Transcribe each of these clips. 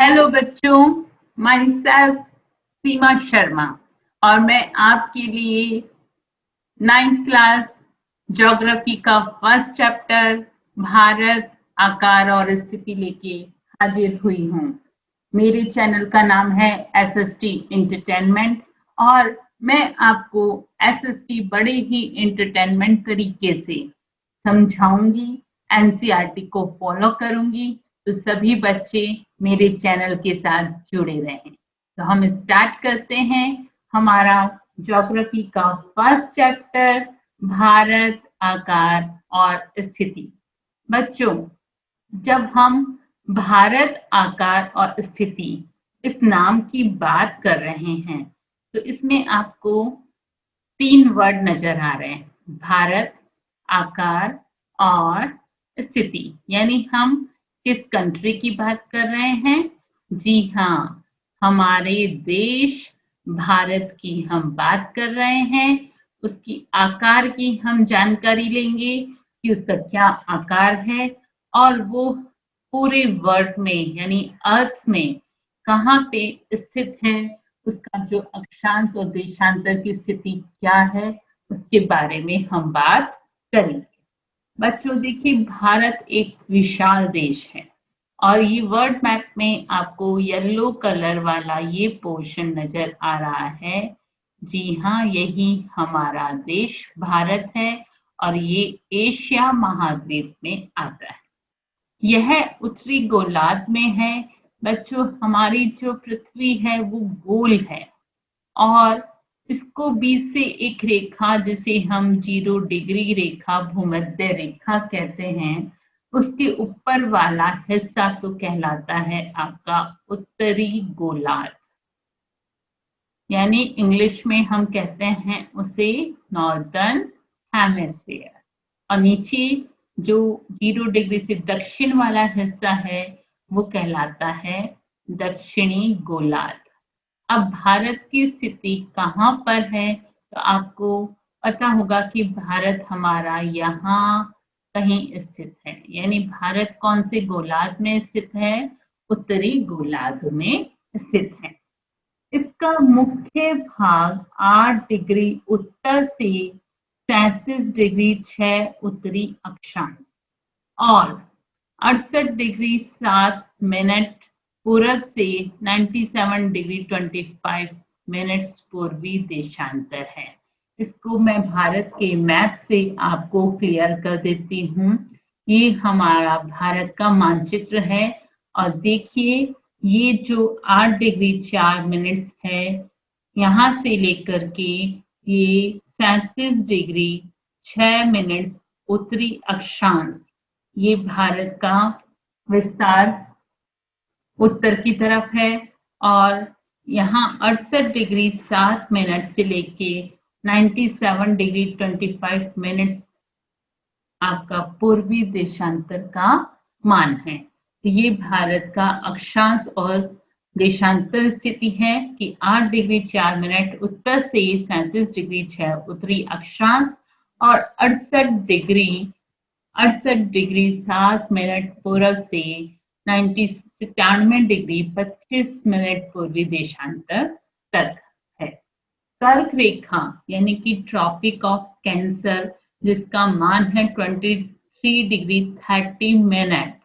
Hello बच्चों, my self सीमा शर्मा और मैं आपके लिए 9th क्लास ज्योग्राफी का फर्स्ट चैप्टर भारत आकार और स्थिति लेके हाजिर हुई हूँ। मेरे चैनल का नाम है एसएसटी एंटरटेनमेंट और मैं आपको एसएसटी बड़े ही एंटरटेनमेंट तरीके से समझाऊंगी, एनसीईआरटी को फॉलो करूंगी, तो सभी बच्चे मेरे चैनल के साथ जुड़े रहें। तो हम स्टार्ट करते हैं हमारा ज्योग्राफी का फर्स्ट चैप्टर, भारत आकार और स्थिति। बच्चों, जब हम भारत आकार और स्थिति इस नाम की बात कर रहे हैं तो इसमें आपको 3 वर्ड नजर आ रहे हैं, भारत, आकार और स्थिति। यानी हम किस कंट्री की बात कर रहे हैं? जी हाँ, हमारे देश भारत की हम बात कर रहे हैं। उसकी आकार की हम जानकारी लेंगे कि उसका क्या आकार है और वो पूरे वर्ल्ड में यानी अर्थ में कहाँ पे स्थित है, उसका जो अक्षांश और देशांतर की स्थिति क्या है, उसके बारे में हम बात करेंगे। बच्चों देखिए, भारत एक विशाल देश है और ये वर्ल्ड मैप में आपको येलो कलर वाला ये पोर्शन नजर आ रहा है। जी हाँ, यही हमारा देश भारत है और ये एशिया महाद्वीप में आता है। यह उत्तरी गोलार्ध में है। बच्चों, हमारी जो पृथ्वी है वो गोल है और इसको बीच से एक रेखा जिसे हम 0 डिग्री रेखा, भूमध्य रेखा कहते हैं, उसके ऊपर वाला हिस्सा तो कहलाता है आपका उत्तरी गोलार्ध, यानी इंग्लिश में हम कहते हैं उसे नॉर्दर्न हेमिस्फीयर। और नीचे जो 0 डिग्री से दक्षिण वाला हिस्सा है वो कहलाता है दक्षिणी गोलार्ध। अब भारत की स्थिति कहाँ पर है? तो आपको पता होगा कि भारत हमारा यहाँ कहीं स्थित है, यानी भारत कौन से गोलार्ध में स्थित है? उत्तरी गोलार्ध में स्थित है। इसका मुख्य भाग 8 डिग्री उत्तर से 37 डिग्री 6 उत्तरी अक्षांश और 68 डिग्री 7 मिनट पूर्व से 97 डिग्री 25 मिनट्स पूर्वी देशांतर है। इसको मैं भारत के मैप से आपको क्लियर कर देती हूँ। ये हमारा भारत का मानचित्र है और देखिए, ये जो 8 डिग्री 4 मिनट्स है, यहाँ से लेकर के ये 37 डिग्री 6 मिनट्स उत्तरी अक्षांश, ये भारत का विस्तार उत्तर की तरफ है और यहाँ 68 डिग्री 7 मिनट से लेके 97 डिग्री 25 मिनट्स आपका पूर्वी देशांतर का मान है। तो ये भारत का अक्षांश और देशांतर स्थिति है कि 8 डिग्री 4 मिनट उत्तर से 37 डिग्री 6 उत्तरी अक्षांश और 68 डिग्री 7 मिनट पूर्व से 97 डिग्री 25 मिनट पूर्वी देशांतर तक है। कर्क रेखा यानी कि ट्रॉपिक ऑफ कैंसर, जिसका मान है 23 डिग्री 30 मिनट,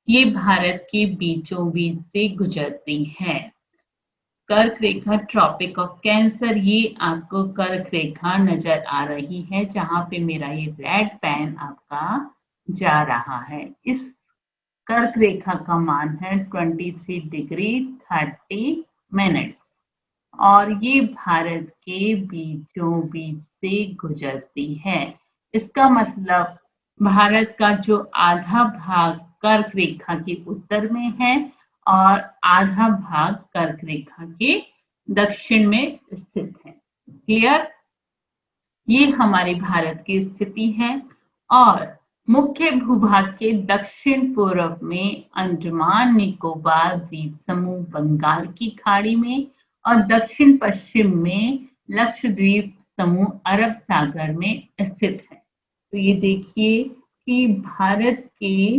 ये भारत के बीचों बीच से गुजरती है। कर्क रेखा, ट्रॉपिक ऑफ कैंसर, ये आपको कर्क रेखा नजर आ रही है जहां पे मेरा ये रेड पेन आपका जा रहा है। इस कर्क रेखा का मान है 23 डिग्री 30 मिनट्स और ये भारत के बीचों बीच से गुजरती है। इसका मतलब भारत का जो आधा भाग कर्क रेखा के उत्तर में है और आधा भाग कर्क रेखा के दक्षिण में स्थित है। क्लियर? ये हमारे भारत की स्थिति है और मुख्य भूभाग के दक्षिण पूर्व में अंडमान निकोबार द्वीप समूह बंगाल की खाड़ी में और दक्षिण पश्चिम में लक्षद्वीप समूह अरब सागर में स्थित है। तो ये देखिए कि भारत के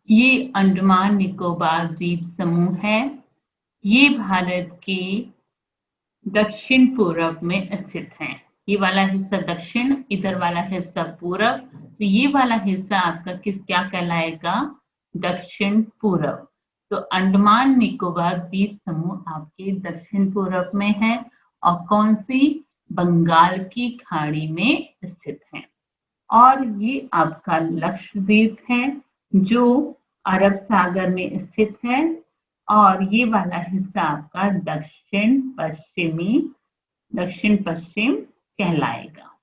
ये अंडमान निकोबार द्वीप समूह है। ये भारत के दक्षिण पूर्व में स्थित है। ये वाला हिस्सा दक्षिण, इधर वाला हिस्सा पूर्व, तो ये वाला हिस्सा आपका क्या कहलाएगा? दक्षिण पूर्व। तो अंडमान निकोबार द्वीप समूह आपके दक्षिण पूर्व में है और कौन सी? बंगाल की खाड़ी में स्थित है। और ये आपका लक्षद्वीप है जो अरब सागर में स्थित है और ये वाला हिस्सा आपका दक्षिण पश्चिम कहलाएगा।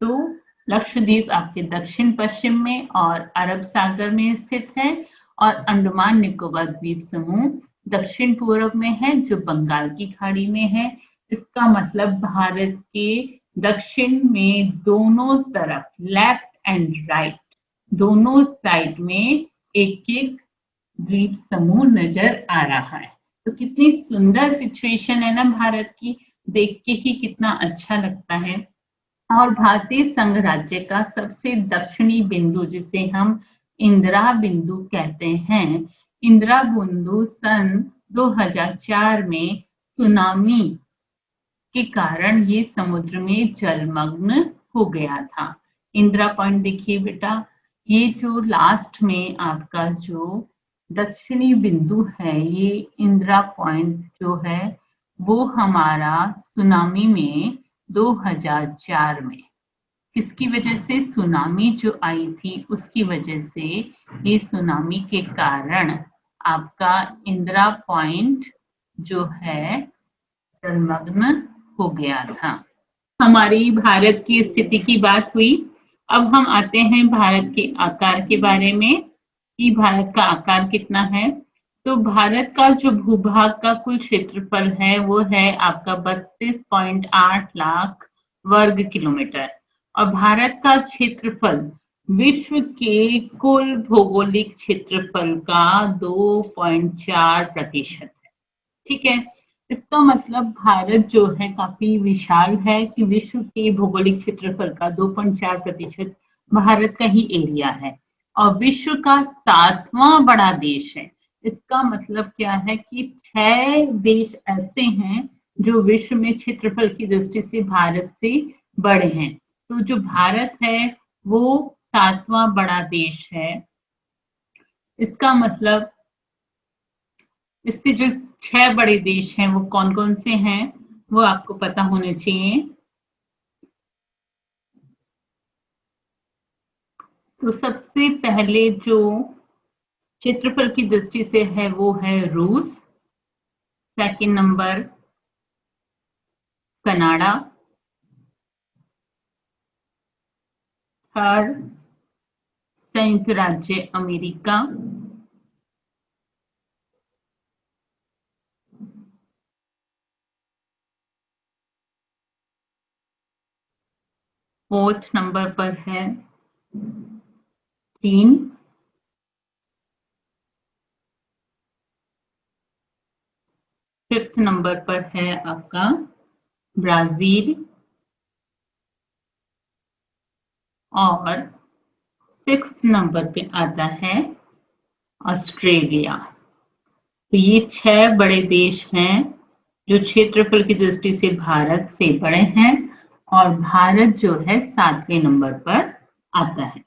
तो लक्षद्वीप आपके दक्षिण पश्चिम में और अरब सागर में स्थित है और अंडमान निकोबार द्वीप समूह दक्षिण पूर्व में है जो बंगाल की खाड़ी में है। इसका मतलब भारत के दक्षिण में दोनों तरफ, लेफ्ट एंड राइट, दोनों साइड में एक एक द्वीप समूह नजर आ रहा है। तो कितनी सुंदर सिचुएशन है ना भारत की, देख के ही कितना अच्छा लगता है। और भारतीय संघ राज्य का सबसे दक्षिणी बिंदु जिसे हम इंदिरा बिंदु कहते हैं, इंदिरा बिंदु सन 2004 में सुनामी के कारण ये समुद्र में जलमग्न हो गया था। इंदिरा पॉइंट देखिए बेटा, ये जो लास्ट में आपका जो दक्षिणी बिंदु है, ये इंदिरा पॉइंट जो है वो हमारा सुनामी में 2004 में, किसकी वजह से? सुनामी जो आई थी उसकी वजह से, ये सुनामी के कारण आपका इंदिरा पॉइंट जो है जलमग्न हो गया था। हमारी भारत की स्थिति की बात हुई। अब हम आते हैं भारत के आकार के बारे में कि भारत का आकार कितना है। तो भारत का जो भूभाग का कुल क्षेत्रफल है वो है आपका 32.8 लाख वर्ग किलोमीटर और भारत का क्षेत्रफल विश्व के कुल भौगोलिक क्षेत्रफल का 2.4% है। ठीक है, इसका मतलब भारत जो है काफी विशाल है कि विश्व के भौगोलिक क्षेत्रफल का 2.4% भारत का ही एरिया है और विश्व का 7वां बड़ा देश है। इसका मतलब क्या है कि 6 देश ऐसे हैं जो विश्व में क्षेत्रफल की दृष्टि से भारत से बड़े हैं। तो जो भारत है वो 7वां बड़ा देश है। इसका मतलब इससे जो 6 बड़े देश हैं वो कौन कौन से हैं वो आपको पता होने चाहिए। तो सबसे पहले जो क्षेत्रफल की दृष्टि से है वो है रूस, सेकंड नंबर कनाडा, थर्ड संयुक्त राज्य अमेरिका, फोर्थ नंबर पर है चीन, फिफ्थ नंबर पर है आपका ब्राजील और सिक्स्थ नंबर पे आता है ऑस्ट्रेलिया। तो ये 6 बड़े देश हैं जो क्षेत्रफल की दृष्टि से भारत से बड़े हैं और भारत जो है 7वें नंबर पर आता है।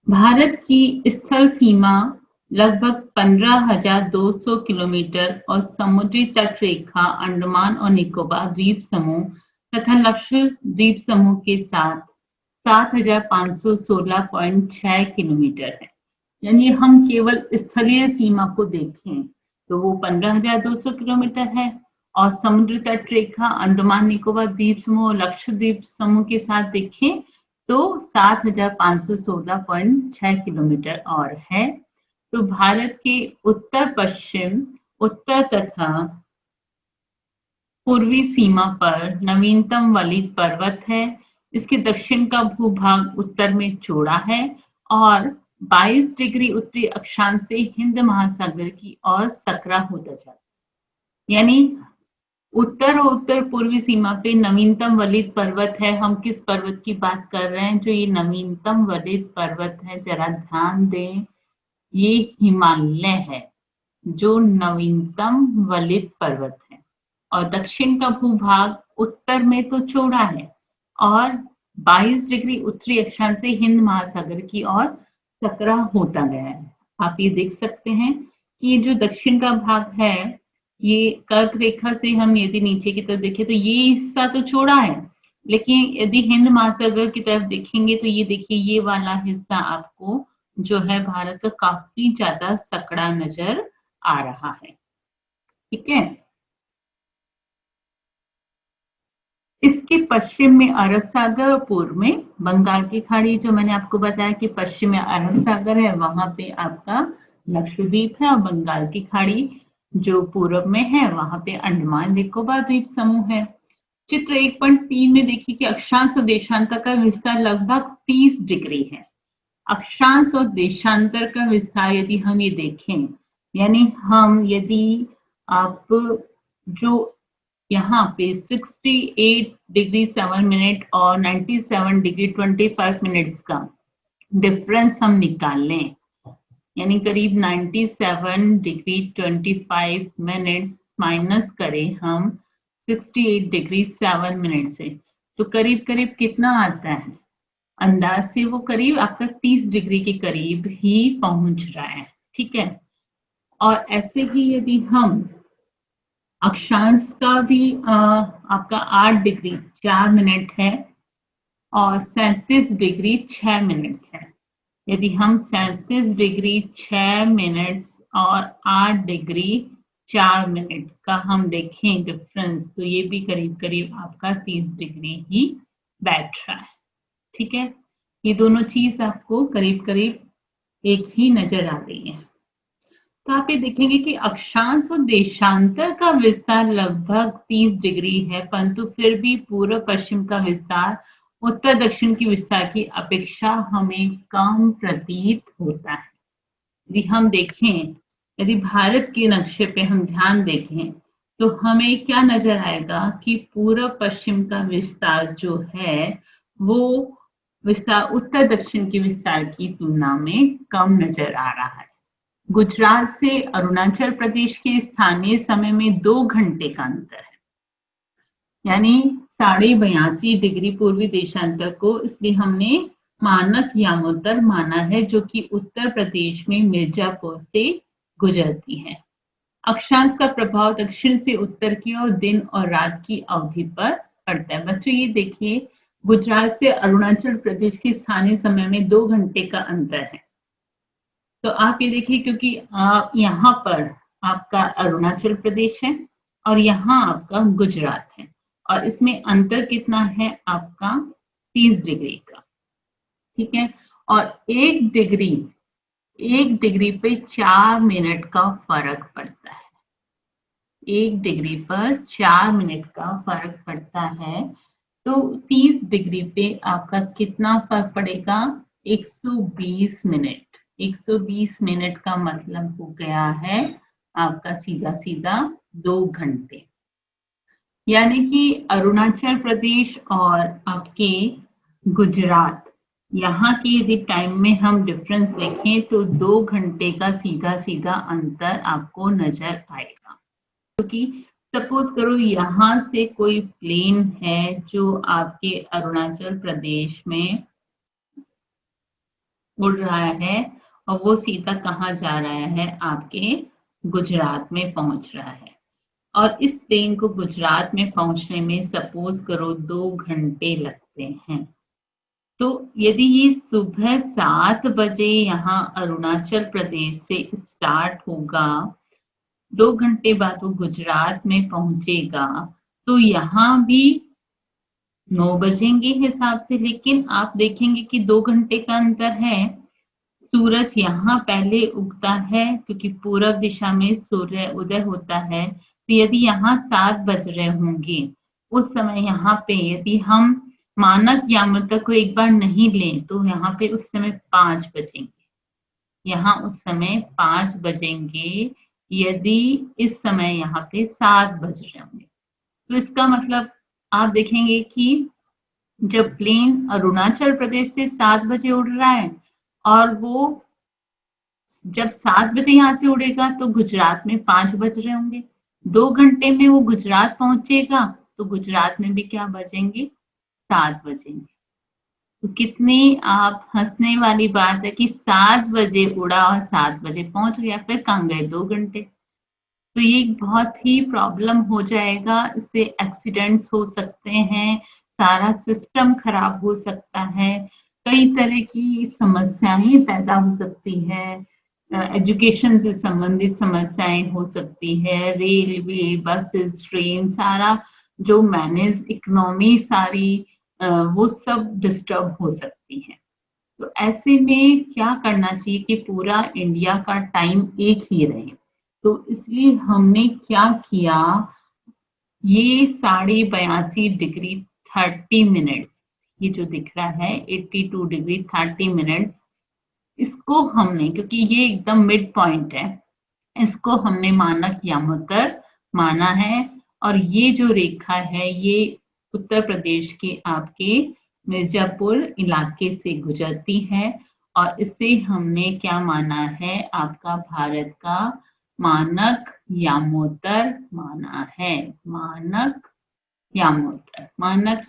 भारत की स्थल सीमा लगभग 15,200 किलोमीटर और समुद्री तट रेखा अंडमान और निकोबार द्वीप समूह तथा लक्षद्वीप समूह के साथ 7,516.6 किलोमीटर है। यानी हम केवल स्थलीय सीमा को देखें तो वो 15,200 किलोमीटर है और समुद्र तट रेखा अंडमान निकोबार द्वीप समूह और लक्षद्वीप समूह के साथ देखें तो 7,516.6 किलोमीटर और है। तो भारत के उत्तर पश्चिम, उत्तर तथा पूर्वी सीमा पर नवीनतम वलित पर्वत है। इसके दक्षिण का भूभाग उत्तर में चौड़ा है और 22 डिग्री उत्तरी अक्षांश से हिंद महासागर की ओर सकरा होता जाता है। यानी उत्तर और उत्तर पूर्वी सीमा पे नवीनतम वलित पर्वत है। हम किस पर्वत की बात कर रहे हैं? जो ये नवीनतम वलित पर्वत है, जरा ध्यान दें, ये हिमालय है जो नवीनतम वलित पर्वत है, और दक्षिण का भूभाग उत्तर में तो चौड़ा है और 22 डिग्री उत्तरी अक्षांश से हिंद महासागर की ओर सकरा होता गया है। आप ये देख सकते हैं कि ये जो दक्षिण का भाग है, ये कर्क रेखा से हम यदि नीचे की तरफ देखें तो ये हिस्सा तो चौड़ा है, लेकिन यदि हिंद महासागर की तरफ देखेंगे तो ये देखिए ये वाला हिस्सा आपको जो है भारत का काफी ज्यादा सकड़ा नजर आ रहा है। ठीक है, इसके पश्चिम में अरब सागर और पूर्व में बंगाल की खाड़ी, जो मैंने आपको बताया कि पश्चिम में अरब सागर है, वहां पे आपका लक्षद्वीप है, और बंगाल की खाड़ी जो पूर्व में है वहां पे अंडमान निकोबार द्वीप समूह है। चित्र 1.3 में देखिए कि अक्षांश और देशांतर का विस्तार लगभग 30 डिग्री है। अक्षांश और देशांतर का विस्तार यदि हम ये देखें, यानी हम यदि आप जो यहाँ पे 68 डिग्री 7 मिनट और 97 डिग्री 25 मिनट्स का डिफरेंस हम निकाल लें, यानी करीब 97 डिग्री 25 मिनट्स माइनस करें हम 68 डिग्री 7 मिनट से, तो करीब करीब कितना आता है? अंदाज से वो करीब आपका 30 डिग्री के करीब ही पहुंच रहा है। ठीक है, और ऐसे ही यदि हम अक्षांश का भी आपका 8 डिग्री 4 मिनट है और 37 डिग्री 6 मिनट्स है। यदि हम 37 डिग्री 6 मिनट्स और 8 डिग्री 4 मिनट का हम देखें डिफरेंस, तो ये भी करीब करीब आपका 30 डिग्री ही बैठ रहा है। ठीक है, ये दोनों चीज आपको करीब करीब एक ही नजर आ रही है। तो आप ये देखेंगे कि अक्षांश और देशांतर का विस्तार लगभग 30 डिग्री है, परंतु फिर भी पूर्व पश्चिम का विस्तार उत्तर दक्षिण की विस्तार की अपेक्षा हमें कम प्रतीत होता है। यदि हम देखें, यदि भारत के नक्शे पे हम ध्यान देखें तो हमें क्या नजर आएगा कि पूर्व पश्चिम का विस्तार जो है वो विस्तार उत्तर दक्षिण के विस्तार की तुलना में कम नजर आ रहा है। गुजरात से अरुणाचल प्रदेश के स्थानीय समय में 2 घंटे का अंतर है, यानी 82.5 डिग्री पूर्वी देशांतर को इसलिए हमने मानक यामोत्तर माना है, जो कि उत्तर प्रदेश में मिर्जापुर से गुजरती है। अक्षांश का प्रभाव दक्षिण से उत्तर की ओर दिन और रात की अवधि पर पड़ता है। बच्चों ये देखिए, गुजरात से अरुणाचल प्रदेश के स्थानीय समय में 2 घंटे का अंतर है। तो आप ये देखिए, क्योंकि यहाँ पर आपका अरुणाचल प्रदेश है और यहाँ आपका गुजरात है, और इसमें अंतर कितना है आपका 30 डिग्री का। ठीक है, और 1 डिग्री पे 4 मिनट का फर्क पड़ता है। 1 डिग्री पर 4 मिनट का फर्क पड़ता है, तो 30 डिग्री पे आपका कितना फर्क पड़ेगा? 120 मिनट। 120 मिनट का मतलब हो गया है आपका सीधा सीधा 2 घंटे। यानी कि अरुणाचल प्रदेश और आपके गुजरात, यहाँ के यदि टाइम में हम डिफरेंस देखें तो 2 घंटे का सीधा सीधा अंतर आपको नजर आएगा। क्योंकि सपोज करो यहाँ से कोई प्लेन है जो आपके अरुणाचल प्रदेश में उड़ रहा है और वो सीधा कहाँ जा रहा है? आपके गुजरात में पहुंच रहा है, और इस प्लेन को गुजरात में पहुंचने में सपोज करो 2 घंटे लगते हैं। तो यदि ये सुबह 7 बजे यहाँ अरुणाचल प्रदेश से स्टार्ट होगा, 2 घंटे बाद वो गुजरात में पहुंचेगा, तो यहाँ भी 9 बजेंगे हिसाब से। लेकिन आप देखेंगे कि 2 घंटे का अंतर है। सूरज यहाँ पहले उगता है क्योंकि पूर्व दिशा में सूर्य उदय होता है, तो यदि यहाँ 7 बज रहे होंगे उस समय यहाँ पे यदि हम मानक यामोत्तर को एक बार नहीं लें तो यहाँ पे उस समय 5 बजेंगे। यहाँ उस समय 5 बजेंगे यदि इस समय यहाँ पे 7 बज रहे होंगे। तो इसका मतलब आप देखेंगे कि जब प्लेन अरुणाचल प्रदेश से 7 बजे उड़ रहा है और वो जब 7 बजे यहाँ से उड़ेगा तो गुजरात में 5 बज रहे होंगे, 2 घंटे में वो गुजरात पहुंचेगा तो गुजरात में भी क्या बजेंगे, 7 बजेंगे। तो कितनी आप हंसने वाली बात है कि 7 बजे उड़ा और 7 बजे पहुंच गया, फिर कहाँ गए 2 घंटे। तो ये बहुत ही प्रॉब्लम हो जाएगा, इससे एक्सीडेंट्स हो सकते हैं, सारा सिस्टम खराब हो सकता है, कई तरह की समस्याएं पैदा हो सकती है, एजुकेशन से संबंधित समस्याएं हो सकती है, रेलवे, बसेस, ट्रेन, सारा जो मैनेज इकोनॉमी सारी वो सब डिस्टर्ब हो सकती है। तो ऐसे में क्या करना चाहिए कि पूरा इंडिया का टाइम एक ही रहे। तो इसलिए हमने क्या किया, ये 82.82 डिग्री 30 मिनट, ये जो दिख रहा है 82 डिग्री 30 मिनट, इसको हमने, क्योंकि ये एकदम मिड पॉइंट है, इसको हमने मानक यामोत्तर माना है। और ये जो रेखा है ये उत्तर प्रदेश के आपके मिर्जापुर इलाके से गुजरती है, और इसे हमने क्या माना है, आपका भारत का मानक यामोत्तर माना है। मानक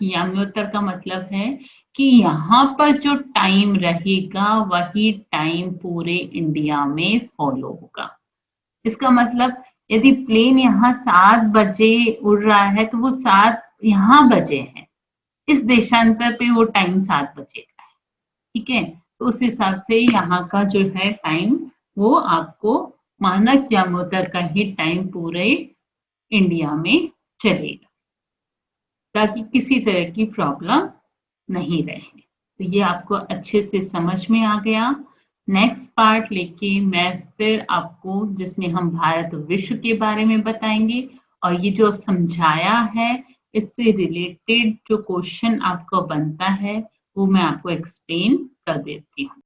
यामोत्तर का मतलब है कि यहाँ पर जो टाइम रहेगा वही टाइम पूरे इंडिया में फॉलो होगा। इसका मतलब यदि प्लेन यहाँ 7 बजे उड़ रहा है तो वो 7 यहाँ बजे है, इस देशांतर पे वो टाइम 7 बजे का है, ठीक है। तो उस हिसाब से यहाँ का जो है टाइम वो आपको मानक यामोत्तर का ही टाइम पूरे इंडिया में चलेगा, ताकि किसी तरह की प्रॉब्लम नहीं रहे। तो ये आपको अच्छे से समझ में आ गया। नेक्स्ट पार्ट लेके मैं फिर आपको, जिसमें हम भारत विश्व के बारे में बताएंगे, और ये जो समझाया है इससे रिलेटेड जो क्वेश्चन आपको बनता है वो मैं आपको एक्सप्लेन कर देती हूँ।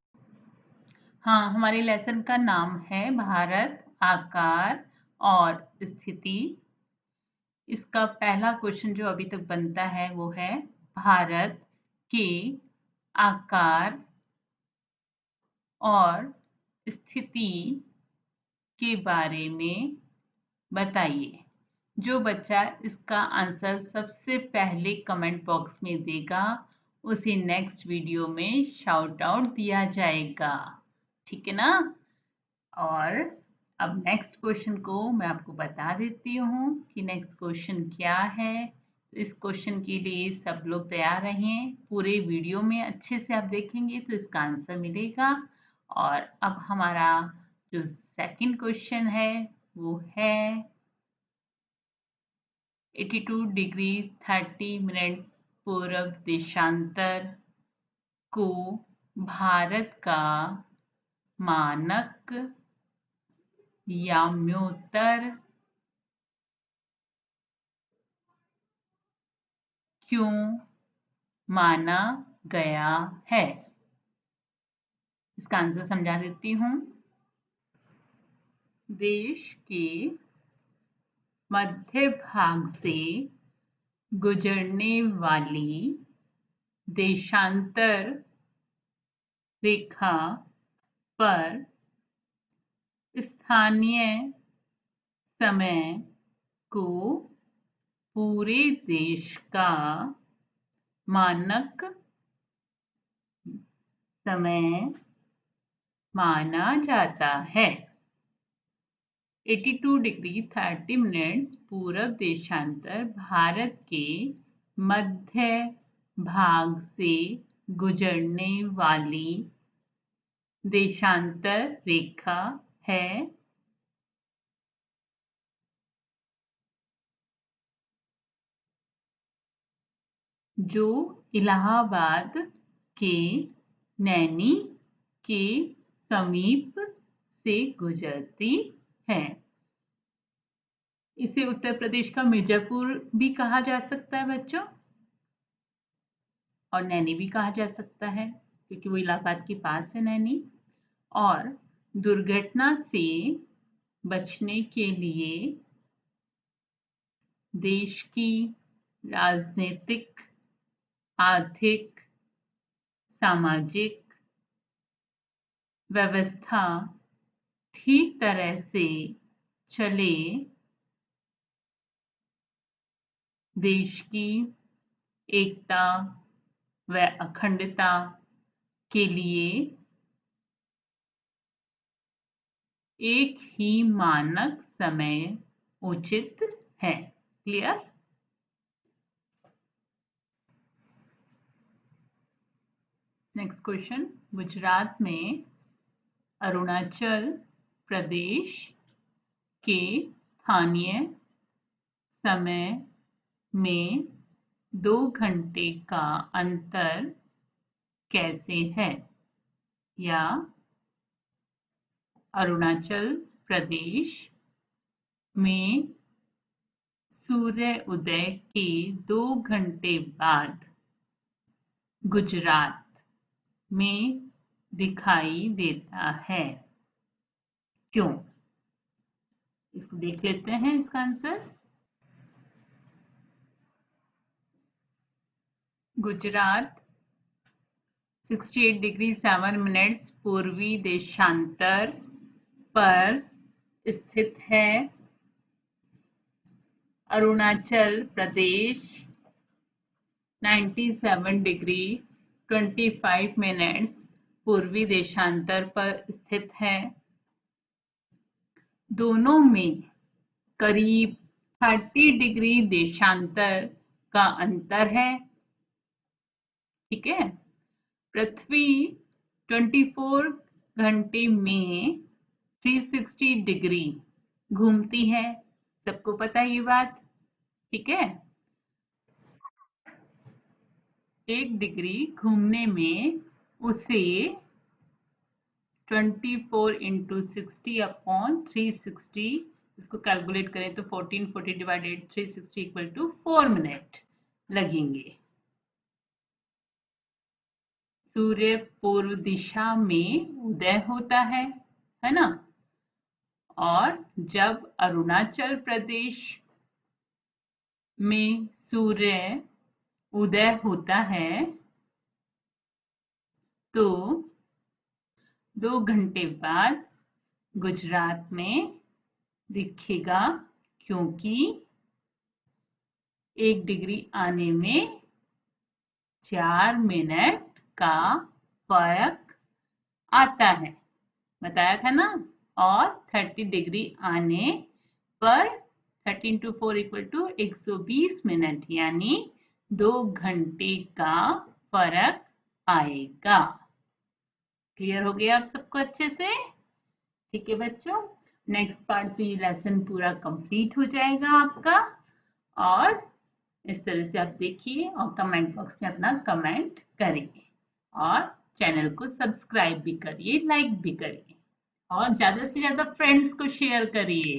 हाँ, हमारे लेसन का नाम है भारत, आकार और स्थिति। इसका पहला क्वेश्चन जो अभी तक बनता है वो है भारत के आकार और स्थिति के बारे में बताइए। जो बच्चा इसका आंसर सबसे पहले कमेंट बॉक्स में देगा उसे नेक्स्ट वीडियो में शाउट आउट दिया जाएगा, ठीक है ना। और अब नेक्स्ट क्वेश्चन को मैं आपको बता देती हूँ कि नेक्स्ट क्वेश्चन क्या है। इस क्वेश्चन के लिए सब लोग तैयार रहें, पूरे वीडियो में अच्छे से आप देखेंगे तो इसका आंसर मिलेगा। और अब हमारा जो सेकंड क्वेश्चन है वो है 82 डिग्री 30 मिनट्स पूर्व देशांतर को भारत का मानक याम्योत्तर क्यों माना गया है। इसका आंसर समझा देती हूँ। देश के मध्य भाग से गुजरने वाली देशांतर रेखा पर स्थानीय समय को पूरे देश का मानक समय माना जाता है। 82 डिग्री 30 मिनट्स पूर्व देशांतर भारत के मध्य भाग से गुजरने वाली देशांतर रेखा है जो इलाहाबाद के नैनी के समीप से गुजरती है। इसे उत्तर प्रदेश का मिर्जापुर भी कहा जा सकता है बच्चों, और नैनी भी कहा जा सकता है क्योंकि वो इलाहाबाद के पास है नैनी। और दुर्घटना से बचने के लिए देश की राजनीतिक, आर्थिक, सामाजिक व्यवस्था अच्छी तरह से चले, देश की एकता व अखंडता के लिए एक ही मानक समय उचित है। क्लियर? नेक्स्ट क्वेश्चन, गुजरात में अरुणाचल प्रदेश के स्थानीय समय में 2 घंटे का अंतर कैसे है? या अरुणाचल प्रदेश में सूर्य उदय के 2 घंटे बाद गुजरात में दिखाई देता है। क्यों? इसको देख लेते हैं इसका आंसर। गुजरात 68 डिग्री 7 मिनट्स पूर्वी देशांतर पर स्थित है। अरुणाचल प्रदेश 97 डिग्री 25 मिनट्स पूर्वी देशांतर पर स्थित है। दोनों में करीब 30 डिग्री देशांतर का अंतर है। ठीक है? पृथ्वी 24 घंटे में 360 डिग्री घूमती है। सबको पता है ये बात? ठीक है? 1 डिग्री घूमने में उसे 24 इंटू 60 अपॉन 360, इसको कैलकुलेट करें तो 1440 डिवाइडेड 360 इक्वल टू 4 मिनट लगेंगे। सूर्य पूर्व दिशा में उदय होता है ना? और जब अरुणाचल प्रदेश में सूर्य उदय होता है तो 2 घंटे बाद गुजरात में दिखेगा, क्योंकि 1 डिग्री आने में 4 मिनट का फर्क आता है, बताया था ना। और 30 डिग्री आने पर 13 टू 4 इक्वल टू 120 मिनट, यानी 2 घंटे का फर्क आएगा। क्लियर हो गया आप सबको अच्छे से? ठीक है बच्चों, नेक्स्ट पार्ट से ये लेसन पूरा कंप्लीट हो जाएगा आपका। और इस तरह से आप देखिए और कमेंट बॉक्स में अपना कमेंट करिए और चैनल को सब्सक्राइब भी करिए, लाइक भी करिए और ज्यादा से ज्यादा फ्रेंड्स को शेयर करिए।